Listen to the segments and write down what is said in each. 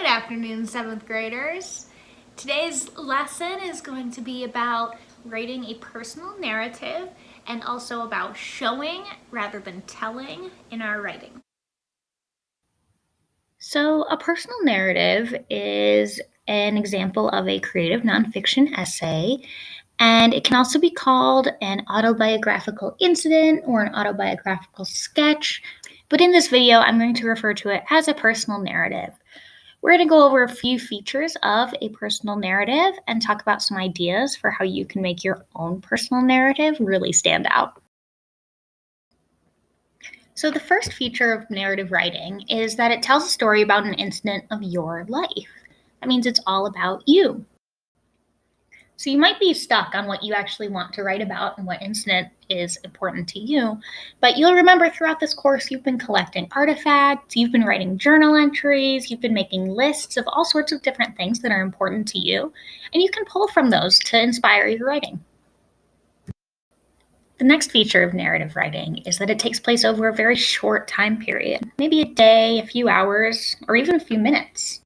Good afternoon, 7th graders. Today's lesson is going to be about writing a personal narrative and also about showing rather than telling in our writing. So, a personal narrative is an example of a creative nonfiction essay, and it can also be called an autobiographical incident or an autobiographical sketch. But in this video, I'm going to refer to it as a personal narrative. We're going to go over a few features of a personal narrative and talk about some ideas for how you can make your own personal narrative really stand out. So the first feature of narrative writing is that it tells a story about an incident of your life. That means it's all about you. So you might be stuck on what you actually want to write about and what incident is important to you, but you'll remember throughout this course you've been collecting artifacts, you've been writing journal entries, you've been making lists of all sorts of different things that are important to you, and you can pull from those to inspire your writing. The next feature of narrative writing is that it takes place over a very short time period, maybe a day, a few hours, or even a few minutes.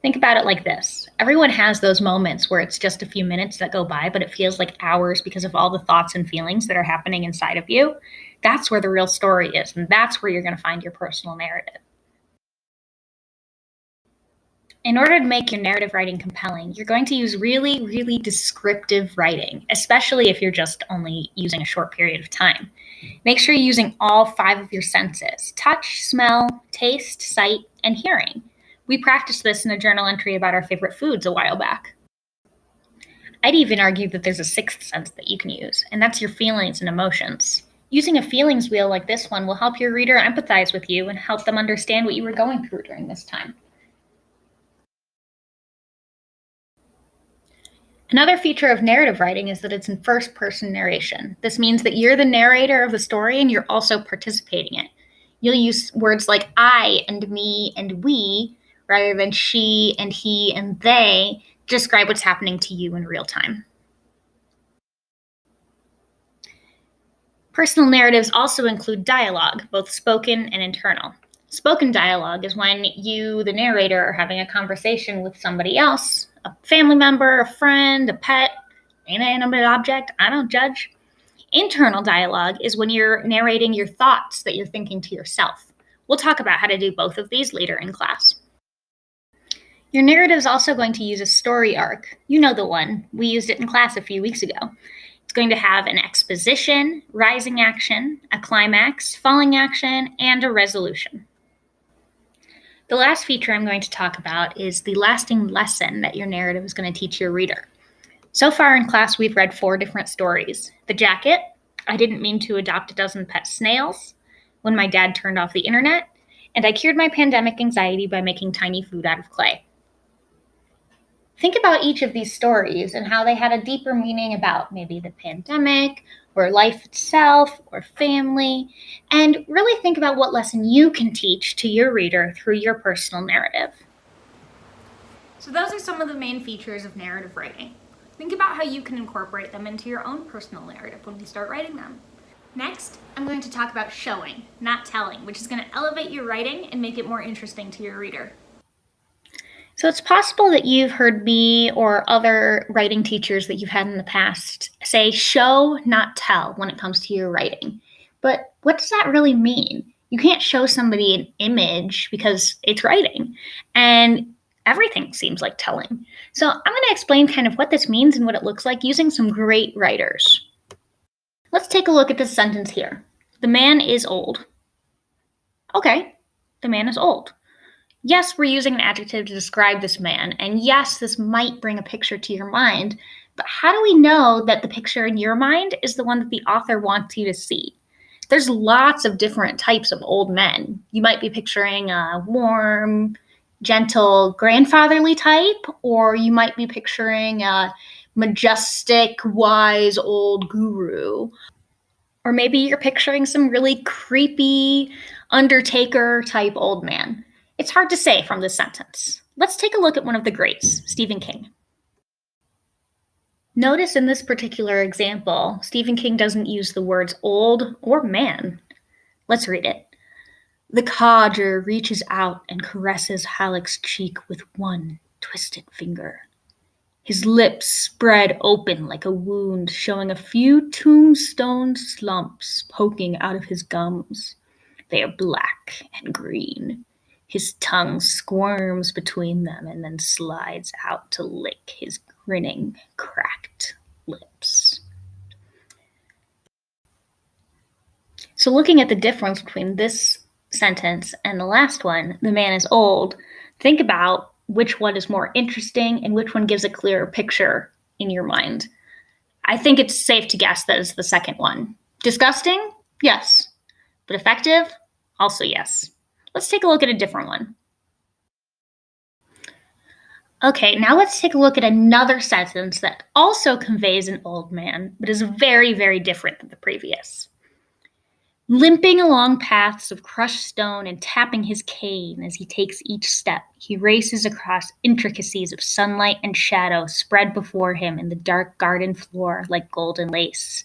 Think about it like this. Everyone has those moments where it's just a few minutes that go by, but it feels like hours because of all the thoughts and feelings that are happening inside of you. That's where the real story is, and that's where you're going to find your personal narrative. In order to make your narrative writing compelling, you're going to use really, really descriptive writing, especially if you're just only using a short period of time. Make sure you're using all 5 of your senses: touch, smell, taste, sight, and hearing. We practiced this in a journal entry about our favorite foods a while back. I'd even argue that there's a 6th sense that you can use, and that's your feelings and emotions. Using a feelings wheel like this one will help your reader empathize with you and help them understand what you were going through during this time. Another feature of narrative writing is that it's in first-person narration. This means that you're the narrator of the story and you're also participating in it. You'll use words like I and me and we rather than she and he and they to describe what's happening to you in real time. Personal narratives also include dialogue, both spoken and internal. Spoken dialogue is when you, the narrator, are having a conversation with somebody else, a family member, a friend, a pet, inanimate object, I don't judge. Internal dialogue is when you're narrating your thoughts that you're thinking to yourself. We'll talk about how to do both of these later in class. Your narrative is also going to use a story arc. You know the one. We used it in class a few weeks ago. It's going to have an exposition, rising action, a climax, falling action, and a resolution. The last feature I'm going to talk about is the lasting lesson that your narrative is going to teach your reader. So far in class, we've read 4 different stories. The Jacket, I Didn't Mean to Adopt a Dozen Pet Snails, When My Dad Turned Off the Internet, and I Cured My Pandemic Anxiety by Making Tiny Food Out of Clay. Think about each of these stories and how they had a deeper meaning about maybe the pandemic or life itself or family, and really think about what lesson you can teach to your reader through your personal narrative. So those are some of the main features of narrative writing. Think about how you can incorporate them into your own personal narrative when you start writing them. Next, I'm going to talk about showing, not telling, which is going to elevate your writing and make it more interesting to your reader. So it's possible that you've heard me or other writing teachers that you've had in the past say show, not tell when it comes to your writing. But what does that really mean? You can't show somebody an image because it's writing, and everything seems like telling. So I'm going to explain kind of what this means and what it looks like using some great writers. Let's take a look at this sentence here. The man is old. Okay, the man is old. Yes, we're using an adjective to describe this man, and yes, this might bring a picture to your mind, but how do we know that the picture in your mind is the one that the author wants you to see? There's lots of different types of old men. You might be picturing a warm, gentle, grandfatherly type, or you might be picturing a majestic, wise old guru. Or maybe you're picturing some really creepy Undertaker type old man. It's hard to say from this sentence. Let's take a look at one of the greats, Stephen King. Notice in this particular example, Stephen King doesn't use the words old or man. Let's read it. The codger reaches out and caresses Halleck's cheek with one twisted finger. His lips spread open like a wound, showing a few tombstone slumps poking out of his gums. They are black and green. His tongue squirms between them and then slides out to lick his grinning, cracked lips. So looking at the difference between this sentence and the last one, the man is old, think about which one is more interesting and which one gives a clearer picture in your mind. I think it's safe to guess that it's the second one. Disgusting? Yes. But effective? Also yes. Let's take a look at a different one. Okay, now let's take a look at another sentence that also conveys an old man, but is very, very different than the previous. Limping along paths of crushed stone and tapping his cane as he takes each step, he races across intricacies of sunlight and shadow spread before him in the dark garden floor like golden lace.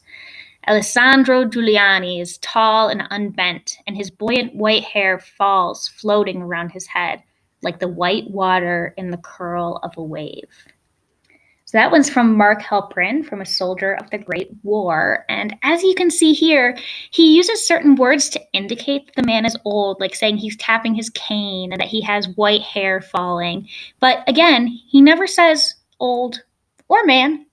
Alessandro Giuliani is tall and unbent, and his buoyant white hair falls floating around his head like the white water in the curl of a wave. So that one's from Mark Halperin, from A Soldier of the Great War. And as you can see here, he uses certain words to indicate that the man is old, like saying he's tapping his cane and that he has white hair falling. But again, he never says old or man.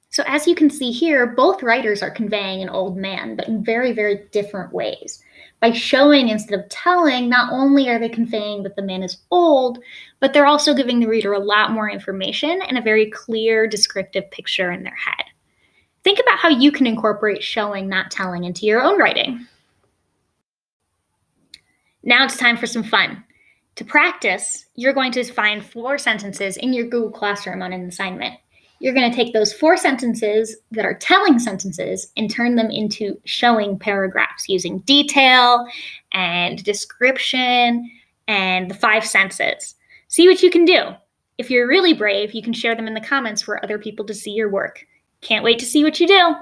So as you can see here, both writers are conveying an old man, but in very, very different ways. By showing instead of telling, not only are they conveying that the man is old, but they're also giving the reader a lot more information and a very clear, descriptive picture in their head. Think about how you can incorporate showing, not telling, into your own writing. Now it's time for some fun. To practice, you're going to find 4 sentences in your Google Classroom on an assignment. You're going to take those 4 sentences that are telling sentences and turn them into showing paragraphs using detail and description and the 5 senses. See what you can do. If you're really brave, you can share them in the comments for other people to see your work. Can't wait to see what you do.